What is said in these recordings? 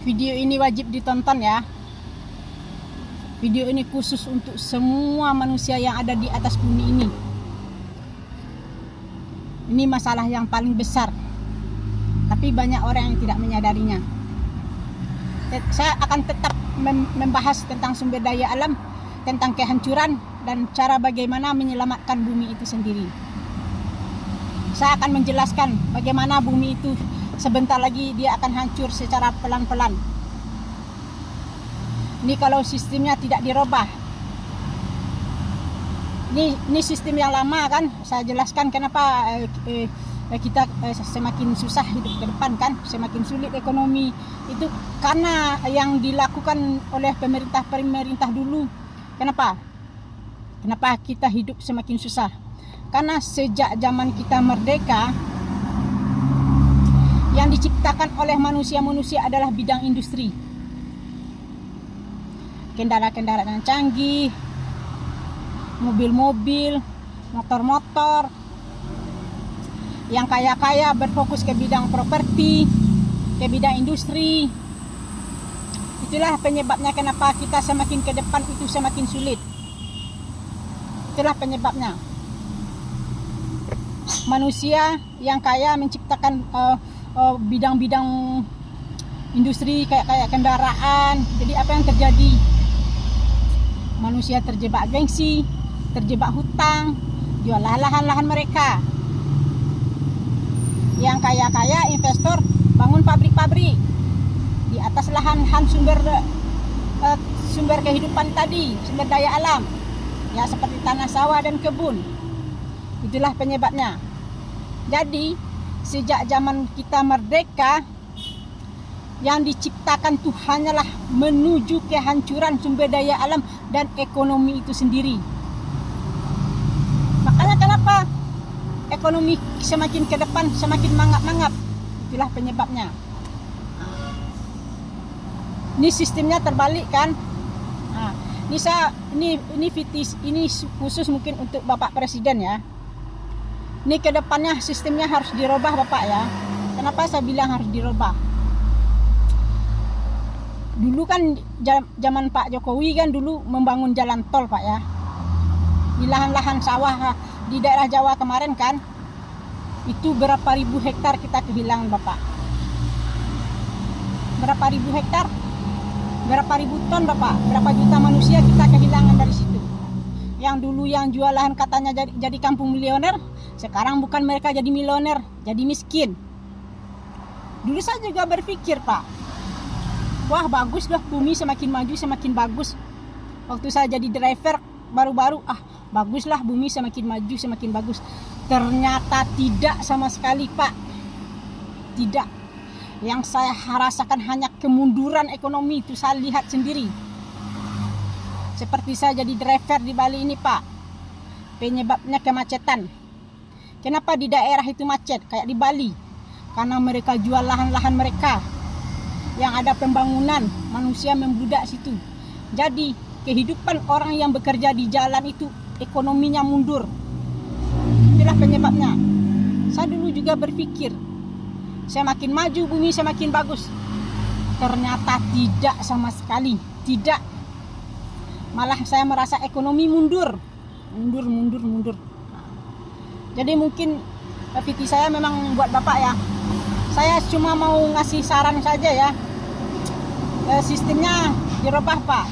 Video ini wajib ditonton ya. Video ini khusus untuk semua manusia yang ada di atas bumi ini. Ini masalah yang paling besar, tapi banyak orang yang tidak menyadarinya. Saya akan tetap membahas tentang sumber daya alam, tentang kehancuran, dan cara bagaimana menyelamatkan bumi itu sendiri. Saya akan menjelaskan bagaimana bumi itu sebentar lagi dia akan hancur secara pelan-pelan. Ini kalau sistemnya tidak dirubah. Ini sistem yang lama kan. Saya jelaskan kenapa kita semakin susah hidup ke depan kan, semakin sulit ekonomi. Itu karena yang dilakukan oleh pemerintah dulu. Kenapa kita hidup semakin susah? Karena sejak zaman kita merdeka, yang diciptakan oleh manusia adalah bidang industri. Kendaraan canggih, mobil-mobil, motor-motor. Yang kaya-kaya berfokus ke bidang properti, ke bidang industri. Itulah penyebabnya kenapa kita semakin ke depan itu semakin sulit. Itulah penyebabnya. Manusia yang kaya menciptakan bidang-bidang industri kayak kendaraan. Jadi apa yang terjadi? Manusia terjebak gengsi, terjebak hutang, jual lahan-lahan mereka. Yang kaya-kaya investor bangun pabrik-pabrik di atas lahan sumber kehidupan tadi, sumber daya alam. Ya seperti tanah sawah dan kebun. Itulah penyebabnya. Jadi sejak zaman kita merdeka, yang diciptakan tuh hanyalah menuju kehancuran sumber daya alam dan ekonomi itu sendiri. Makanya kenapa ekonomi semakin ke depan semakin mangap-mangap? Itulah penyebabnya. Ini sistemnya terbalik kan? Nah, ini khusus mungkin untuk Bapak Presiden ya. Ini ke depannya sistemnya harus dirubah Bapak ya. Kenapa saya bilang harus dirubah? Dulu kan zaman Pak Jokowi kan dulu membangun jalan tol Pak ya. Di lahan-lahan sawah di daerah Jawa kemarin kan, itu berapa ribu hektar kita kehilangan Bapak. Berapa ribu hektar? Berapa ribu ton Bapak? Berapa juta manusia kita kehilangan dari situ. Yang dulu yang jual lahan katanya jadi kampung milioner, sekarang bukan mereka jadi milioner, jadi miskin. Dulu saya juga berpikir Pak, wah bagus lah bumi semakin maju semakin bagus. Waktu saya jadi driver baru-baru, baguslah bumi semakin maju semakin bagus. Ternyata tidak sama sekali Pak. Tidak. Yang saya rasakan hanya kemunduran ekonomi, itu saya lihat sendiri. Seperti saya jadi driver di Bali ini Pak, penyebabnya kemacetan. Kenapa di daerah itu macet kayak di Bali? Karena mereka jual lahan-lahan mereka. Yang ada pembangunan, manusia membludak situ. Jadi kehidupan orang yang bekerja di jalan itu ekonominya mundur. Itulah penyebabnya. Saya dulu juga berpikir semakin maju bumi semakin bagus. Ternyata tidak sama sekali. Tidak. Malah saya merasa ekonomi mundur. Mundur. Jadi mungkin visi saya memang buat Bapak ya. Saya cuma mau ngasih saran saja ya. Sistemnya dirubah Pak.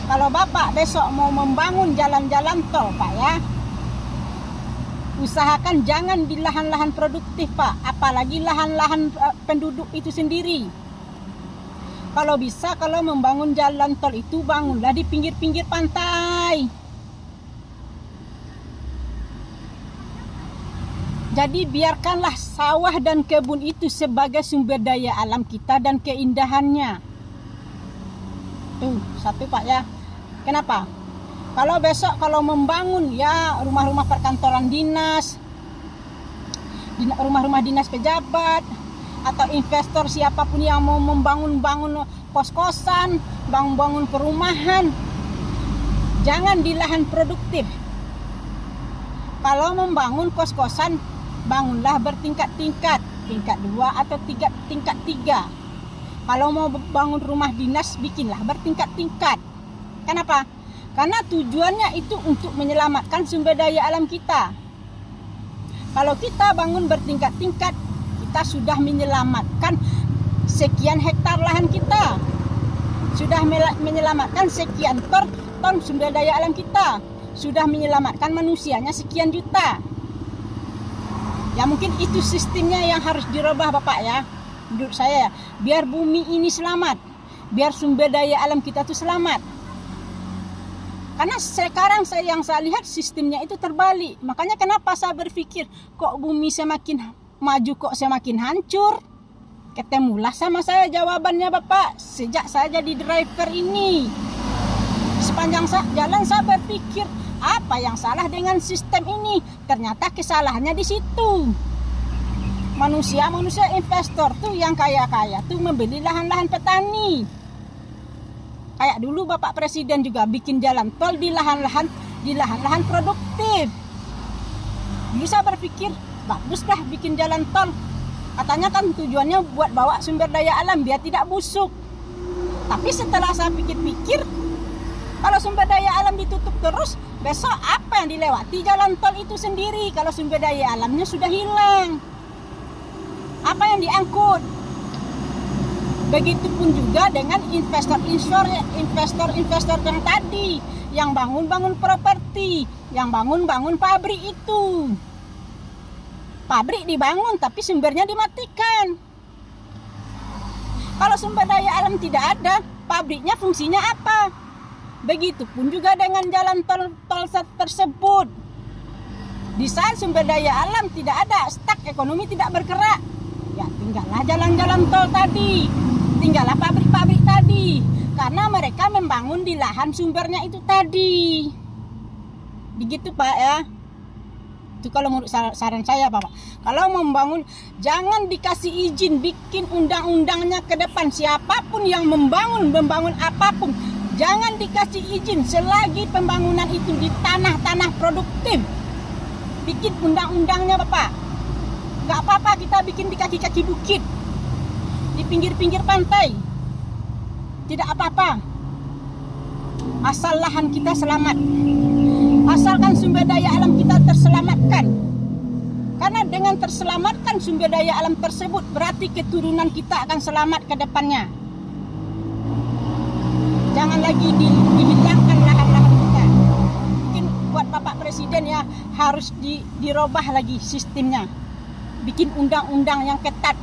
Kalau Bapak besok mau membangun jalan-jalan tol Pak ya, usahakan jangan di lahan-lahan produktif Pak, apalagi lahan-lahan penduduk itu sendiri. Kalau bisa, kalau membangun jalan tol itu bangunlah di pinggir-pinggir pantai. Jadi biarkanlah sawah dan kebun itu sebagai sumber daya alam kita dan keindahannya. Tuh, satu Pak ya. Kenapa? Kalau besok kalau membangun ya rumah-rumah perkantoran dinas, rumah-rumah dinas pejabat, atau investor siapapun yang mau membangun kos-kosan, bangun perumahan, jangan di lahan produktif. Kalau membangun kos-kosan, bangunlah bertingkat-tingkat. bertingkat 2 atau tingkat 3. Kalau mau bangun rumah dinas, bikinlah bertingkat-tingkat. Kenapa? Karena tujuannya itu untuk menyelamatkan sumber daya alam kita. Kalau kita bangun bertingkat-tingkat, kita sudah menyelamatkan sekian hektar lahan kita. Sudah menyelamatkan sekian ton sumber daya alam kita. Sudah menyelamatkan manusianya sekian juta. Ya mungkin itu sistemnya yang harus dirubah Bapak ya. Menurut saya ya, biar bumi ini selamat. Biar sumber daya alam kita itu selamat. Karena sekarang yang saya lihat sistemnya itu terbalik. Makanya kenapa saya berpikir kok bumi semakin maju kok semakin hancur. Ketemulah sama saya jawabannya Bapak. Sejak saya jadi driver ini. Sepanjang jalan saya berpikir apa yang salah dengan sistem ini. Ternyata kesalahannya di situ. Manusia investor tuh yang kaya-kaya tuh membeli lahan-lahan petani. Kayak dulu Bapak Presiden juga bikin jalan tol di lahan-lahan produktif. Dulu saya berpikir baguslah bikin jalan tol. Katanya kan tujuannya buat bawa sumber daya alam biar tidak busuk. Tapi setelah saya pikir-pikir, kalau sumber daya alam ditutup terus, besok apa yang dilewati jalan tol itu sendiri kalau sumber daya alamnya sudah hilang? Apa yang diangkut? Begitupun juga dengan investor yang tadi, yang bangun properti, yang bangun pabrik itu. Pabrik dibangun tapi sumbernya dimatikan. Kalau sumber daya alam tidak ada, pabriknya fungsinya apa? Begitupun juga dengan jalan tol tersebut. Di saat sumber daya alam tidak ada, stuck, ekonomi tidak bergerak, ya tinggallah jalan-jalan tol tadi, tinggallah pabrik-pabrik tadi, karena mereka membangun di lahan sumbernya itu tadi. Begitu Pak ya. Itu kalau menurut saran saya Bapak. Kalau membangun, jangan dikasih izin, bikin undang-undangnya ke depan. Siapapun yang membangun apapun, jangan dikasih izin selagi pembangunan itu di tanah-tanah produktif. Bikin undang-undangnya Bapak. Gak apa-apa kita bikin di kaki-kaki bukit, di pinggir-pinggir pantai. Tidak apa-apa. Asal lahan kita selamat. Asalkan sumber daya alam kita terselamatkan. Karena dengan terselamatkan sumber daya alam tersebut, berarti keturunan kita akan selamat ke depannya. Jangan lagi dihilangkan lahan-lahan kita. Mungkin buat Bapak Presiden ya, harus dirubah lagi sistemnya. Bikin undang-undang yang ketat.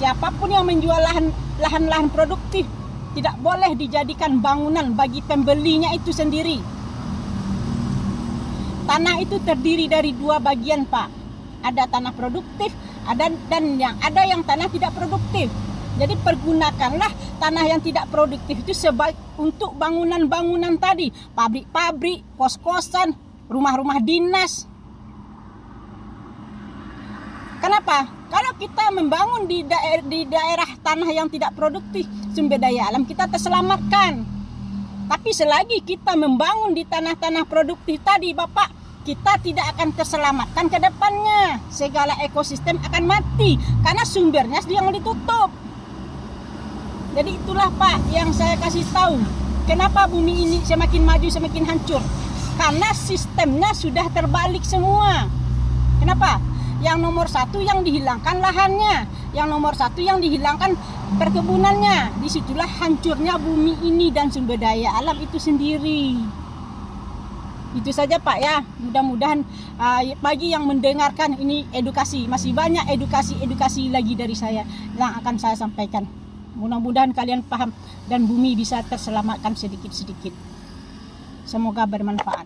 Siapapun yang menjual lahan-lahan produktif tidak boleh dijadikan bangunan bagi pembelinya itu sendiri. Tanah itu terdiri dari 2 bagian Pak. Ada tanah produktif, dan yang tanah tidak produktif. Jadi pergunakanlah tanah yang tidak produktif itu sebaik untuk bangunan-bangunan tadi, pabrik-pabrik, kos-kosan, rumah-rumah dinas. Kenapa? Kalau kita membangun di daerah tanah yang tidak produktif, sumber daya alam kita terselamatkan. Tapi selagi kita membangun di tanah-tanah produktif tadi Bapak, kita tidak akan terselamatkan ke depannya. Segala ekosistem akan mati karena sumbernya yang ditutup. Jadi itulah Pak yang saya kasih tahu. Kenapa bumi ini semakin maju semakin hancur? Karena sistemnya sudah terbalik semua. Kenapa? Yang nomor 1 yang dihilangkan lahannya, yang nomor 1 yang dihilangkan perkebunannya. Disitulah hancurnya bumi ini dan sumber daya alam itu sendiri. Itu saja Pak ya. Mudah-mudahan bagi yang mendengarkan ini edukasi, masih banyak edukasi lagi dari saya yang akan saya sampaikan. Mudah-mudahan kalian paham dan bumi bisa terselamatkan sedikit-sedikit. Semoga bermanfaat.